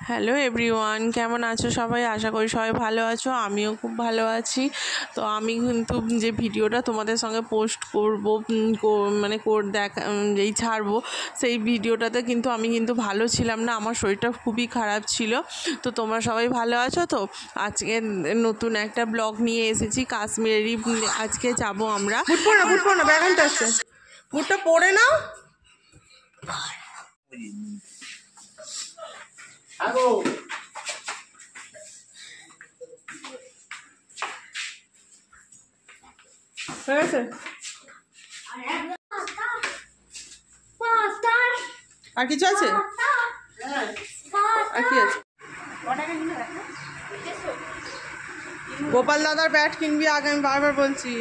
Hello everyone, কেমন আছো সবাই? আশা করি সবাই ভালো আছো, আমিও খুব ভালো আছি। তো আমি কিন্তু যে ভিডিওটা তোমাদের সঙ্গে পোস্ট করবো মানে এই ছাড়বো, সেই ভিডিওটাতে কিন্তু আমি ভালো ছিলাম না, আমার শরীরটা খুবই খারাপ ছিল। তো তোমরা সবাই ভালো আছো তো? আজকে নতুন একটা ব্লগ নিয়ে এসেছি কাশ্মীরেরই। আজকে যাবো আমরা। বুটটা পরে নাও। আর কিছু আছে? আর কি আছে? গোপাল দাদার ব্যাট কিনবি আগে, আমি বারবার বলছি।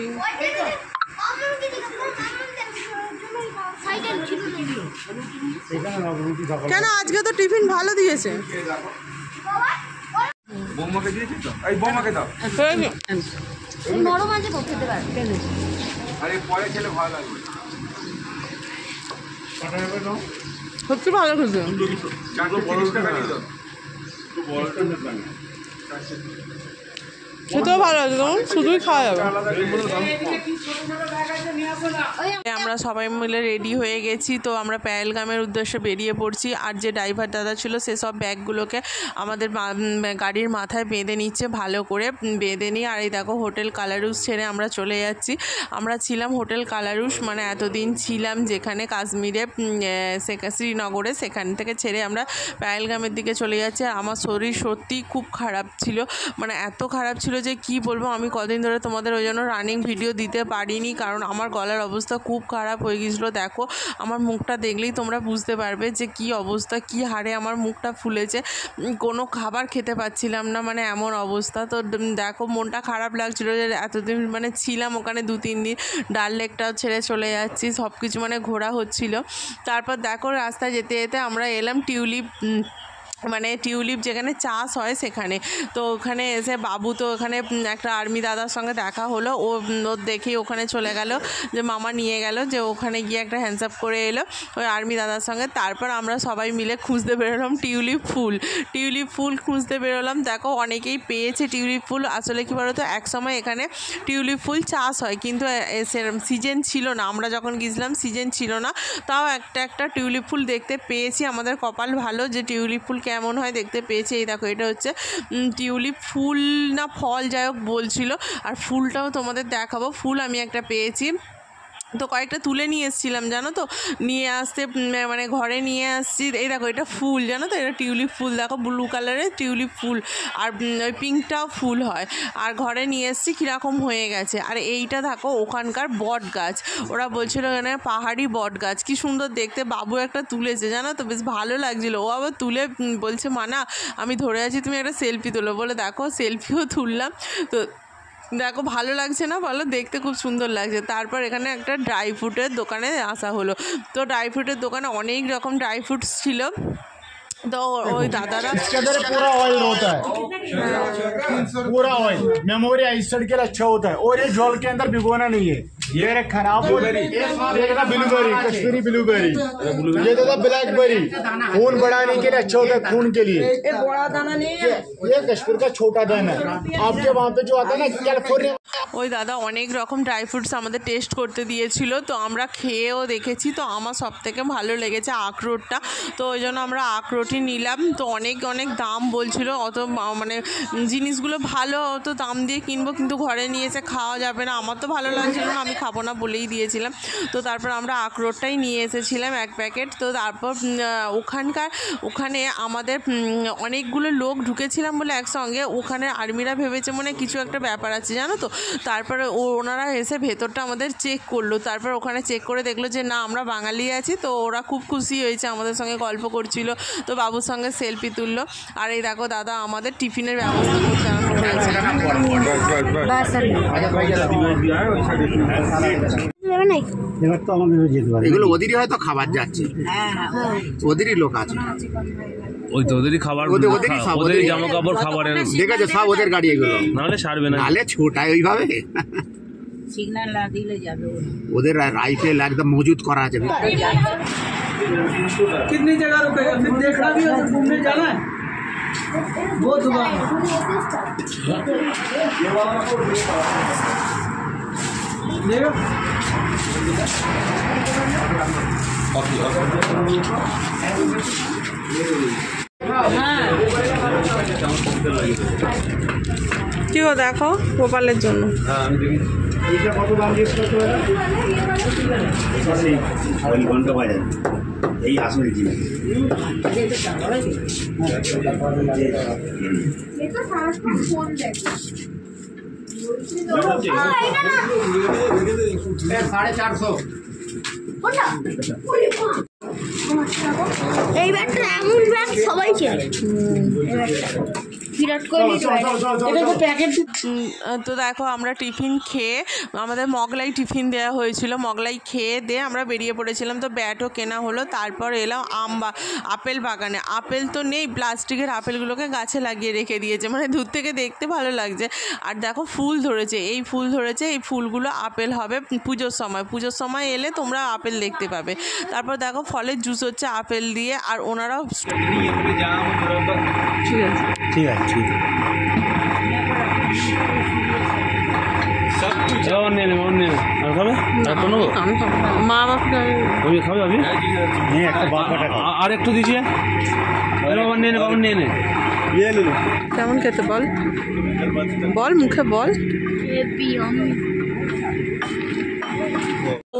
কেন আজকে তো টিফিন ভালো দিয়েছে। বৌমাকে দিয়েছি তো, এই বৌমাকে দাও। নরম আছে তো, খেতে পারবে। আরে পরে খেলে ভালো লাগবে। সত্যি ভালো খেতে। খেতেও ভালো আছে, তখন শুধুই খাওয়া যাবে। আমরা সবাই মিলে রেডি হয়ে গেছি, তো আমরা পেহেলগামের উদ্দেশ্যে বেরিয়ে পড়ছি। আর যে ড্রাইভার দাদা ছিল সেসব ব্যাগগুলোকে আমাদের গাড়ির মাথায় বেঁধে নিচ্ছে, ভালো করে বেঁধে নিয়ে। আর এই দেখো হোটেল কালারুস ছেড়ে আমরা চলে যাচ্ছি। আমরা ছিলাম হোটেল কালারুস, মানে এতদিন ছিলাম যেখানে কাশ্মীরে শ্রীনগরে, সেখান থেকে ছেড়ে আমরা পেহেলগামের দিকে চলে যাচ্ছি। আর আমার শরীর সত্যিই খুব খারাপ ছিল, মানে এত খারাপ ছিল যে কি বলবো। আমি কদিন ধরে তোমাদের ওই জন্য রানিং ভিডিও দিতে পারিনি, কারণ আমার গলার অবস্থা খুব খারাপ হয়ে গিয়েছিলো। দেখো আমার মুখটা দেখলেই তোমরা বুঝতে পারবে যে কি অবস্থা, কি হারে আমার মুখটা ফুলেছে। কোনো খাবার খেতে পাচ্ছিলাম না, মানে এমন অবস্থা। তো দেখো মনটা খারাপ লাগছিলো যে এতদিন মানে ছিলাম ওখানে 2-3 দিন, ডাল লেকটাও ছেড়ে চলে যাচ্ছি, সব কিছু মানে ঘোরা হচ্ছিল। তারপর দেখো রাস্তায় যেতে যেতে আমরা এলাম টিউলিপ যেখানে চাষ হয় সেখানে। তো ওখানে এসে বাবু তো ওখানে একটা আর্মি দাদার সঙ্গে দেখা হলো, ওর দেখেই ওখানে চলে গেল, যে মামা নিয়ে গেল, যে ওখানে গিয়ে একটা হ্যান্ডসাপ করে এলো ওই আর্মি দাদার সঙ্গে। তারপর আমরা সবাই মিলে খুঁজতে বেরোলাম টিউলিপ ফুল খুঁজতে বেরোলাম। দেখো অনেকেই পেয়েছে টিউলিপ ফুল। আসলে কী বলো তো, একসময় এখানে টিউলিপ ফুল চাষ হয়, কিন্তু সিজন ছিল না, আমরা যখন গিয়েছিলাম সিজন ছিল না। তাও একটা টিউলিপ ফুল দেখতে পেয়েছি। আমাদের কপাল ভালো যে টিউলিপ ফুল কেমন হয় দেখতে পেয়েছি। এই দেখো এটা হচ্ছে টিউলিপ ফুল না ফল, যাই হোক বলছিল। আর ফুলটাও তোমাদের দেখাবো। ফুল আমি একটা পেয়েছি, তো কয়েকটা তুলে নিয়ে এসেছিলাম জানো তো, নিয়ে আসতে মানে ঘরে নিয়ে আসছি। এই দেখো এটা ফুল, জানো তো, এটা টিউলিপ ফুল। দেখো ব্লু কালারের টিউলিপ ফুল, আর ওই পিঙ্কটাও ফুল হয়। আর ঘরে নিয়ে এসেছি, কীরকম হয়ে গেছে। আর এইটা দেখো ওখানকার বট গাছ, ওরা বলছিল এখানে পাহাড়ি বট গাছ, কি সুন্দর দেখতে। বাবু একটা তুলেছে জানো তো, বেশ ভালো লাগছিলো। ও আবার তুলে বলছে মানা আমি ধরে আছি, তুমি একটা সেলফি তোলো। বলে দেখো সেলফিও তুললাম। তো দেখো ভালো লাগছে না বলো, দেখতে খুব সুন্দর লাগছে। তারপর এখানে একটা ড্রাই ফ্রুটের দোকানে আসা হলো। তো ড্রাই ফ্রুটের দোকানে অনেক রকম ড্রাই ফ্রুটস ছিল। तो ওই দাদারা इसके अंदर पूरा ऑयल होता है, पूरा ऑयल मेमोरी आइसड के लिए अच्छा होता है। और ये जॉल के अंदर भिगोना नहीं है, ये खराब हो देखना। ब्लूबेरी, कश्मीरी ब्लूबेरी, ये दादा ब्लैकबेरी, खून बढ़ाने के लिए अच्छा होता है, खून के लिए। बड़ा दाना नहीं है, ये कश्मीर का छोटा दाना है। आपके वहाँ पे जो आता है ना कैलिफोर्निया, ওই দাদা অনেক রকম ড্রাই ফ্রুটস আমাদের টেস্ট করতে দিয়েছিল। তো আমরা খেয়েও দেখেছি। তো আমার সব থেকে ভালো লেগেছে আখরোটটা, তো ওই জন্য আমরা আখরোটই নিলাম। তো অনেক দাম বলছিল, অত মানে জিনিসগুলো ভালো, অত দাম দিয়ে কিনবো কিন্তু ঘরে নিয়ে এসে খাওয়া যাবে না। আমার তো ভালো লাগছিল না, আমি খাবো না বলেই দিয়েছিলাম। তো তারপর আমরা আখরোটটাই নিয়ে এসেছিলাম 1 প্যাকেট। তো তারপর ওখানে আমাদের অনেকগুলো লোক ঢুকেছিলাম বলে একসঙ্গে, ওখানে আর্মিরা ভেবেছে মনে কিছু একটা ব্যাপার আছে জানো তো। তারপরে ওনারা এসে ভেতরটা আমাদের চেক করলো। তারপর ওখানে চেক করে দেখলো যে না আমরা বাঙালি আছি। তো ওরা খুব খুশি হয়েছে, আমাদের সঙ্গে গল্প করছিল। তো বাবুর সঙ্গে সেলফি তুললো। আর এই দেখো দাদা আমাদের টিফিনের ব্যবস্থা করতে আরম্ভ করেছে। এগুলো ওদেরই হয়তো খাবার যাচ্ছে, ওদেরই লোক আছে, ওই তো ওদেরই খাবার, ওদেরই জামা কাপড় খাবারের দেখেছে সব ওদের গাড়ি এগুলো, নাহলে সারবে না, নাহলে ছোটায় ওইভাবে। সিগন্যাল না দিলে যাবে, ওদের রাইফেল একদম মজুত করা আছে। कितनी जगह रुकेगा, फिर देखना भी है, घूमने जाना है। কি ও দেখো গোপালের জন্য এইটা কত দাম দিয়ে ঘন্টা বাজার এই আসলে জিনিস এই ব্যাগটা এমন ব্যাগ সবাই চেনে বিরাট কোহলি তো দেখো আমরা টিফিন খেয়ে আমাদের মগলাই টিফিন দেওয়া হয়েছিল, মগলাই খেয়ে দিয়ে আমরা বেরিয়ে পড়েছিলাম। তো ব্যাটও কেনা হলো, তারপর এলাম আপেল বাগানে। আপেল তো নেই, প্লাস্টিকের আপেলগুলোকে গাছে লাগিয়ে রেখে দিয়েছে, মানে দূর থেকে দেখতে ভালো লাগছে। আর দেখো ফুল ধরেছে, এই ফুল ধরেছে, এই ফুলগুলো আপেল হবে পুজোর সময়। পুজোর সময় এলে তোমরা আপেল দেখতে পাবে। তারপর দেখো ফলের জুস হচ্ছে আপেল দিয়ে, আর ওনারাও ঠিক আছে ঠিক মা বাবা একটা আর একটু দিছিয়ে বাবা নিয়ে নে, বাবা নিয়ে নে। কেমন খেতে বল, বল মুখে বল।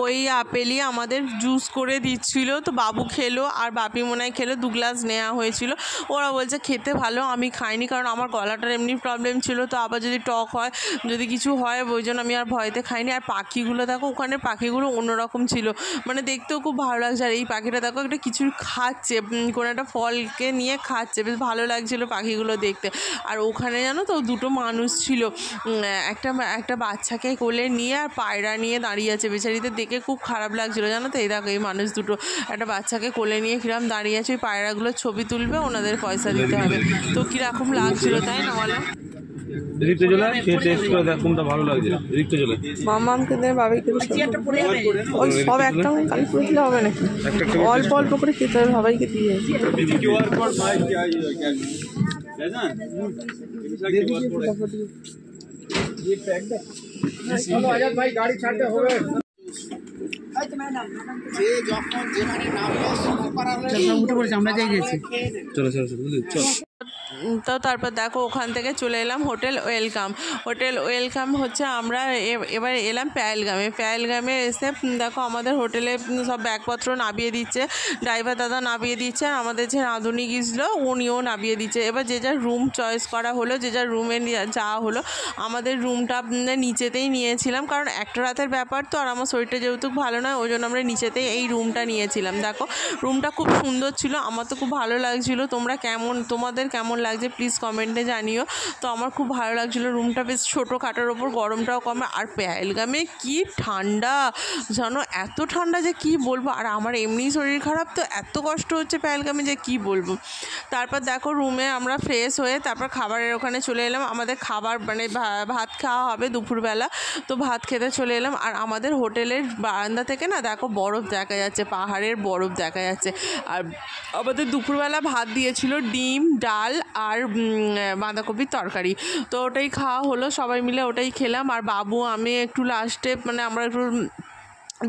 ওই আপেলই আমাদের জুস করে দিচ্ছিল, তো বাবু খেলো আর বাপি মনায় খেলো, 2 গ্লাস নেওয়া হয়েছিল। ওরা বলছে খেতে ভালো, আমি খাইনি কারণ আমার গলাটার এমনি প্রবলেম ছিল, তো আবার যদি টক হয় যদি কিছু হয় ওই জন্য আমি আর ভয়তে খাইনি। আর পাখিগুলো দেখো, ওখানে পাখিগুলো অন্যরকম ছিল, মানে দেখতেও খুব ভালো লাগছে। আর এই পাখিটা দেখো একটা কিছু খাচ্ছে, কোনো একটা ফলকে নিয়ে খাচ্ছে, বেশ ভালো লাগছিলো পাখিগুলো দেখতে। আর ওখানে জানো তো 2টো মানুষ ছিল, একটা বাচ্চাকে কোলে নিয়ে আর পায়রা নিয়ে দাঁড়িয়ে আছে, বেচারিতে দেখে খুব খারাপ লাগছিল জানো তো। এই দেখো এই মানুষ 2টো একটা বাচ্চাকে কোলে নিয়ে কিরম দাঁড়িয়ে আছে, ওই পায়রাগুলোর ছবি তুলবে, ওনাদের পয়সা দিতে হবে। তো কিরকম লাগছিল তাই না বলো? এদিকটা চলে খেয়ে টেস্ট করে দেখ কোনটা ভালো লাগছে। এদিকটা চলে মামামকে দেয়, বাবিকে ওই সব একটা কালি করে দিলে হবে নাকি? অল্প অল্প করে খেতে হবে, সবাইকে দিয়ে। ভাই গাড়ি ছাড়তে হবে। চলো চলো চলো। তো তারপর দেখো ওখান থেকে চলে এলাম হোটেল ওয়েলকাম। হোটেল ওয়েলকাম হচ্ছে আমরা এবার এলাম প্যালগামে এসে দেখো আমাদের হোটেলে সব ব্যাগপত্র নামিয়ে দিচ্ছে, ড্রাইভার দাদা নামিয়ে দিচ্ছে, আর আমাদের যে রাঁধুনি গিয়েছিলো উনিও নামিয়ে দিচ্ছে। এবার যে যার রুম চয়েস করা হলো, যে যার রুমে যাওয়া হলো। আমাদের রুমটা নিচেতেই নিয়েছিলাম, কারণ একটা রাতের ব্যাপার তো, আর আমার শরীরটা যেহেতু ভালো নয় ওই জন্য আমরা নিচেতেই এই রুমটা নিয়েছিলাম। দেখো রুমটা খুব সুন্দর ছিল, আমার তো খুব ভালো লাগছিলো। তোমাদের কেমন লাগছে প্লিজ কমেন্টে জানিও। তো আমার খুব ভালো লাগছিলো, রুমটা বেশ ছোটো খাটোর ওপর, গরমটাও কমে। আর পেহেলগামে কি ঠান্ডা জানো, এত ঠান্ডা যে কি বলবো। আর আমার এমনি শরীর খারাপ, তো এত কষ্ট হচ্ছে পেহেলগামে যে কি বলবো। তারপর দেখো রুমে আমরা ফ্রেশ হয়ে তারপর খাবারের ওখানে চলে এলাম। আমাদের খাবার মানে ভাত খাওয়া হবে দুপুরবেলা, তো ভাত খেতে চলে এলাম। আর আমাদের হোটেলের বারান্দা থেকে না দেখো বরফ দেখা যাচ্ছে, পাহাড়ের বরফ দেখা যাচ্ছে। আর আমাদের দুপুরবেলা ভাত দিয়েছিল ডিম, ডাল আর বাঁধাকপির তরকারি, তো ওটাই খাওয়া হলো, সবাই মিলে ওটাই খেলাম। আর বাবু আমি একটু লাস্টে মানে আমরা একটু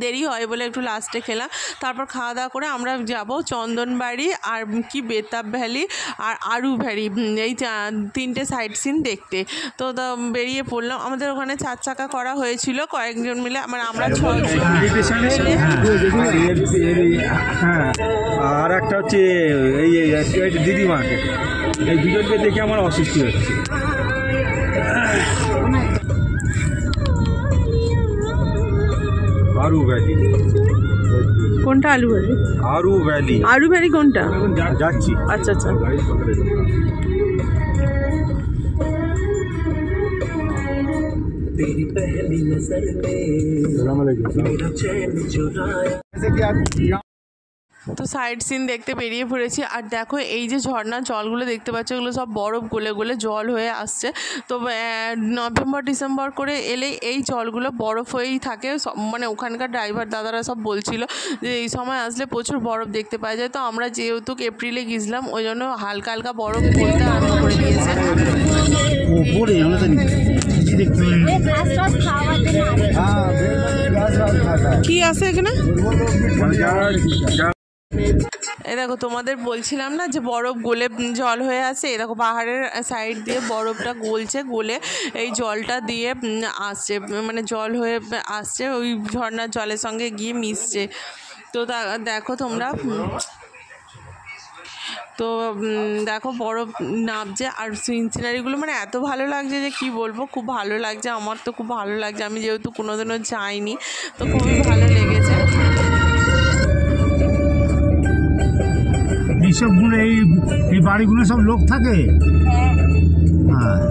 দেরি হয় বলে একটু লাস্টে খেলাম। তারপর খাওয়া দাওয়া করে আমরা যাব চন্দনবাড়ি আর কি বেতাব ভ্যালি আর আরু ভ্যালি, এই 3টে সাইট সিন দেখতে। তো বেরিয়ে পড়লাম। আমাদের ওখানে 4 চাকা করা হয়েছিল কয়েকজন মিলে, মানে আমরা 6 জন। হ্যাঁ, আর একটা হচ্ছে এই দিদিমাকে, এই দুজনকে দেখে আমার অস্বস্তি হচ্ছে। আরু ভ্যালি কোনটা? আলু ভ্যালি? আরু ভ্যালি। আরু ভ্যালি কোনটা? যাচ্ছি। আচ্ছা আচ্ছা। তো সাইড সিন দেখতে বেরিয়ে পড়েছি। আর দেখো এই যে ঝর্ণার জলগুলো দেখতে পাচ্ছ, এগুলো সব বরফ গলে গলে জল হয়ে আসছে। তো নভেম্বর ডিসেম্বর করে এলে এই জলগুলো বরফ হয়েই থাকে। মানে ওখানকার ড্রাইভার দাদারা সব বলছিল যে এই সময় আসলে প্রচুর বরফ দেখতে পাওয়া যায়। তো আমরা যেহেতু এপ্রিলে গেছিলাম ওই জন্য হালকা হালকা বরফ পড়তে আরম্ভ করে দিয়েছে। কি আছে এখানে? এই দেখো তোমাদের বলছিলাম না যে বরফ গলে জল হয়ে আছে, এই দেখো পাহাড়ের সাইড দিয়ে বরফটা গলছে, গলে এই জলটা দিয়ে আসছে, মানে জল হয়ে আসছে, ওই ঝর্ণার জলের সঙ্গে গিয়ে মিশছে। তো দেখো তোমরা, তো দেখো বরফ নামছে আর সিনারিগুলো মানে এত ভালো লাগছে যে কি বলবো, খুব ভালো লাগছে। আমার তো খুব ভালো লাগছে, আমি যেহেতু কোনোদিনও যাইনি তো খুবই ভালো লেগেছে। এইসবগুলো এই বাড়িগুলো সব লোক থাকে। হ্যাঁ,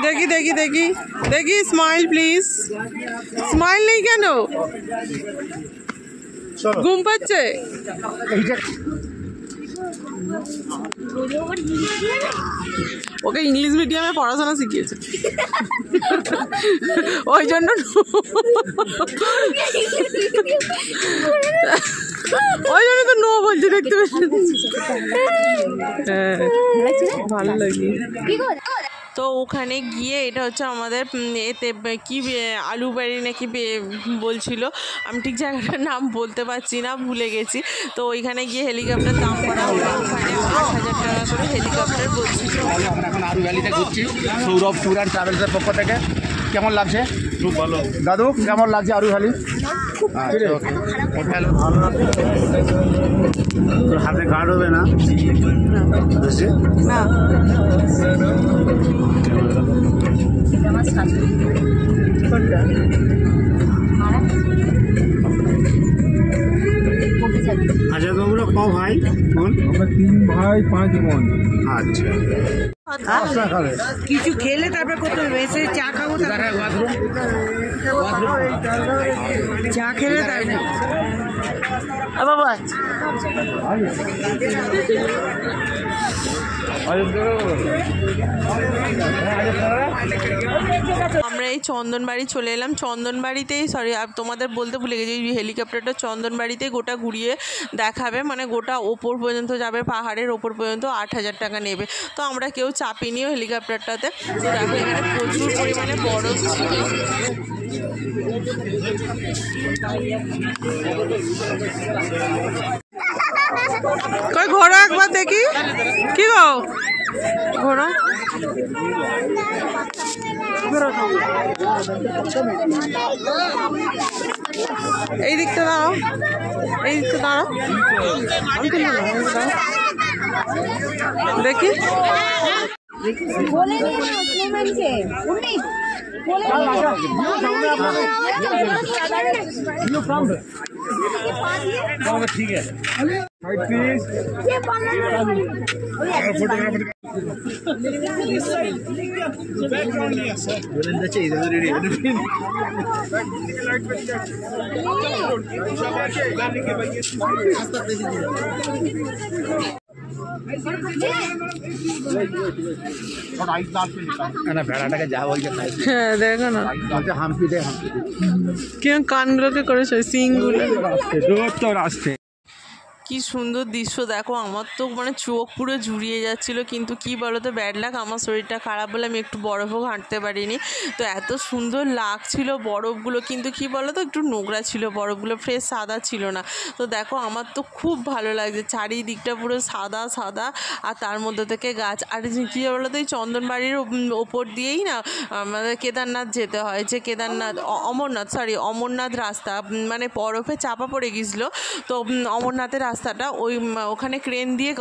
দেখি দেখি দেখি দেখি, স্মাইল প্লিজ। স্মাইল নেই কেন? ঘুম পাচ্ছে? ওকে ইংলিশ মিডিয়ামে পড়াশোনা শিখিয়েছে ওই জন্য তো নো বলছে, দেখতে পাচ্ছি। হ্যাঁ, ভালো লাগে। তো ওখানে গিয়ে এটা হচ্ছে আমাদের এতে কি আলু বাড়ি নাকি বলছিল, আমি ঠিক জায়গাটার নাম বলতে পারছি না, ভুলে গেছি। তো ওইখানে গিয়ে হেলিকপ্টার দাম করা হলো, ওখানে 8,000 টাকা করে হেলিকপ্টার বলছিল। আমরা এখন আরু ভ্যালিতে ঘুরছি সৌরভ ট্যুর অ্যান্ড ট্রাভেলসের পক্ষ থেকে। কেমন লাগছে? খুব ভালো। দাদু কেমন লাগছে আরু ভ্যালি? হাতে গার্ড হবে না? না, আচ্ছা, তোমরা ক ভাই? আমরা 3 ভাই 5 বোন। আচ্ছা, কিছু খেলে তারপর করতে হবে, এসে চা খাবো, চা খেলে তারপর বাবা। আমরা এই চন্দনবাড়ি চলে এলাম। চন্দনবাড়িতেই তোমাদের বলতে ভুলে গেছি, ওই হেলিকপ্টারটা চন্দনবাড়িতেই গোটা ঘুরিয়ে দেখাবে, মানে গোটা ওপর পর্যন্ত যাবে, পাহাড়ের ওপর পর্যন্ত 8,000 টাকা নেবে। তো আমরা কেউ চাপিনিও হেলিকপ্টারটাতে। তো দেখো এখানে প্রচুর পরিমাণে বরফ ছিল। কই ঘোড়া একবার দেখি, কি গো ঘোড়া? এই দিকটা দাঁড়াও, এই দিকটা দাঁড়াও, দেখি। ঠিক আছে। ভেড়াটাকে যা বলছে হ্যাঁ দেখো না হাম্পি দে কিরকম কানগুলোকে করেছে, সিংগুলো। আসতে কি সুন্দর দৃশ্য দেখো, আমার তো মানে চোখ পুরো জুড়িয়ে যাচ্ছিলো। কিন্তু কি বলো তো, ব্যাড লাক, আমার শরীরটা খারাপ বলে আমি একটু বরফও ঘাঁটতে পারিনি। তো এত সুন্দর লাগছিল বরফগুলো, কিন্তু কি বলো তো একটু নোংরা ছিল বরফগুলো, ফ্রেশ সাদা ছিল না। তো দেখো আমার তো খুব ভালো লাগছে, চারিদিকটা পুরো সাদা সাদা, আর তার মধ্যে থেকে গাছ। আর কী বলো তো, এই চন্দনবাড়ির ওপর দিয়েই না আমাদের কেদারনাথ যেতে হয়, যে কেদারনাথ অমরনাথ রাস্তা, মানে বরফে চাপা পড়ে গিয়েছিলো। তো অমরনাথের রাস্তাটা ওখানে ক্রেন দিয়ে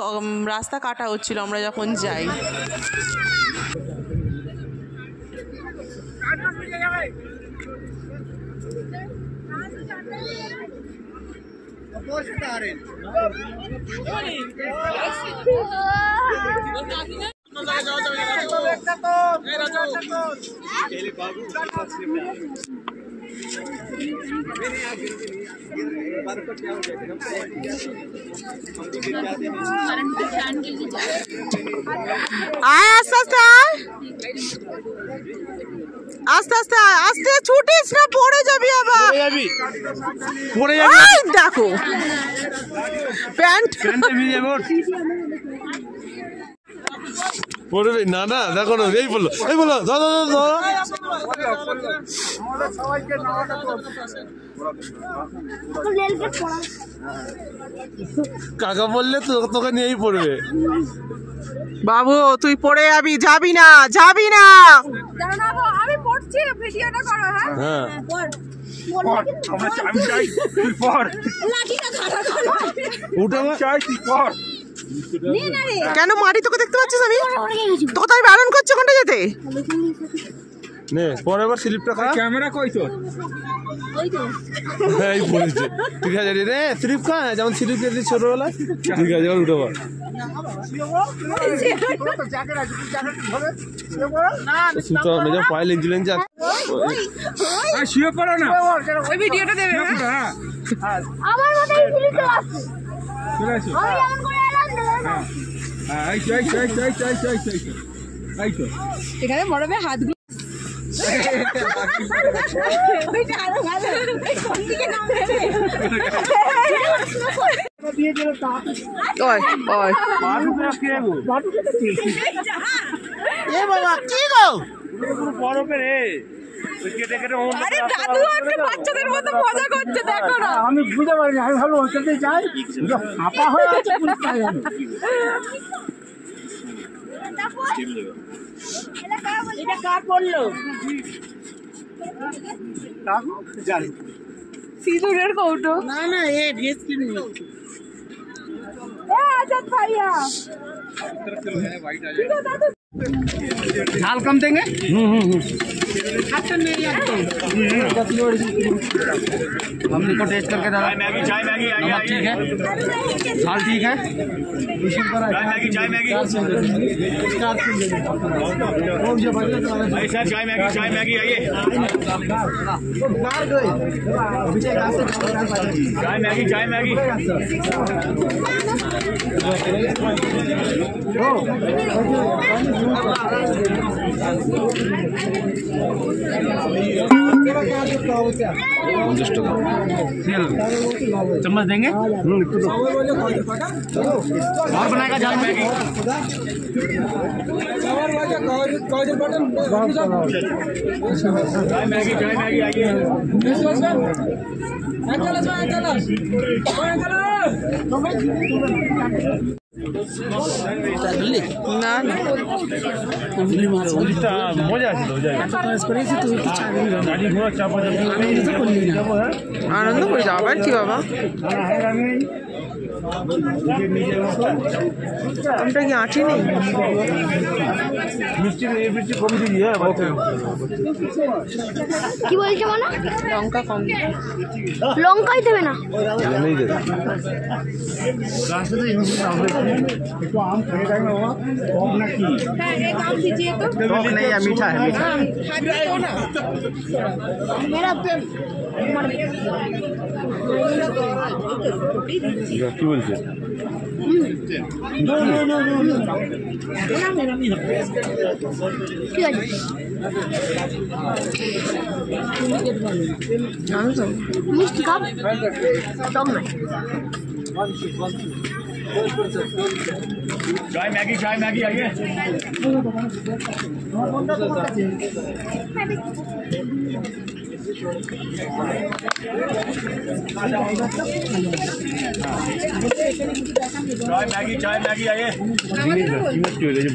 রাস্তা কাটা হচ্ছিল আমরা যখন যাই। আয় আস্তে আস্তে আয়, আস্তে আস্তে আয়, আস্তে ছুটিস না, পড়ে যাবি আবার। এই দেখো প্যান্ট পড়বে না, না দেখো না, এই বললো দাদা দাদা কাকা বললে তোকে নিয়েই পড়বে। বাবু তুই পড়ে যাবি, যাবি না, যাবি না। আমি পড়ছি, ভিডিওটা করো। হ্যাঁ আমি চাই তুই পর, লাঠিটা ধরো ধরো। উঠে চাই তুই পর। কেন মাটি তোকে দেখতে পাচ্ছিস? আমি তোকে তো আমি বারণ করছি ওখানটা যেতে। নে পরে আবার স্লিপটা খা। ক্যামেরা কই তোর? হ্যাঁ এই পড়েছে, ঠিক আছে রে স্লিপ খা, যেমন স্লিপ খেয়েছি ছোটবেলায়। ঠিক আছে এবার উঠে পর। সুতো নিজের পায়ে লেগছিলেন যা শুয়ে পড়ো না, ওই ভিডিওটা দেবে। আমার মতো ইংলিশে আসছে। চলে আসো। আমি এমন করে এলাম না। এই তো এই তো এখানে মরবে হাতগুলো। ওইটা আরো ভালো। এই কোন দিকে নামবে রে? ওই ওই এ বাবা কি গো? আরে দাদু একটা বাচ্চাদের মতো মজা করছে, দেখো না। আমি বুঝতে পারিনি, আমি ভালো হোটেলে যাই, ফাঁপা হয়ে আছে পুলিশ পাই আমি। এটা কার পড়লো? জানি সিঁদুরের কৌটো। না না এ ড্রেস কিনবো। এ আজাদ ভাইয়া। झाल कम देंगे। हम इनको टेस्ट करके दादा नमक ठीक है, झाल ठीक है। चाय मैगी आइए, चाय मैगी। चम्मच देंगे और बनाएगा झाल मैगी। चाय मैगी आइए। না না মজা ছিল, গাড়ি ঘোড়া চাপা আনন্দ করে যাও। আবার কি বাবা, আমরা কি আঁটি নেই? মিষ্টি মিষ্টি কম দিবি। হ্যাঁ কি বলছো মানে? লঙ্কা কম। লঙ্কাই দেবে না? নেই দেবে। একটু আম খেয়ে দেখবে বাবা, কম নাকি? হ্যাঁ এক আম খিজিয়ে তো। टोक नहीं है, मीठा है, मीठा। খাবি তো না। মেরা পেট কি বলছে? ঠিক আছে। জানো তো মিষ্টি খাও, টক নাই। चाय मैगी आइए। चाय मैगी आइए।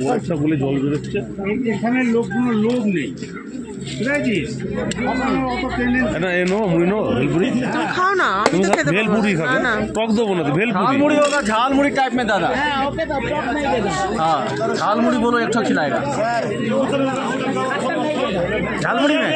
বর্ষা বলে জল বেরোচ্ছে। এখানে লোকগুলো লোক নেই, বুঝেছিস? না এ নো মুড়ি নো ভেলপুরি। খাও না, আমি তো খেতে পারবো ভেলপুরি না। খাবে, না টক দেবো না তো ভেলপুরি। झाल मुड़ी होगा, झाल मुड़ी टाइप में दादा। हाँ झाल मुड़ी बोलो, एक ठो खिलाएगा झाल मुड़ी में।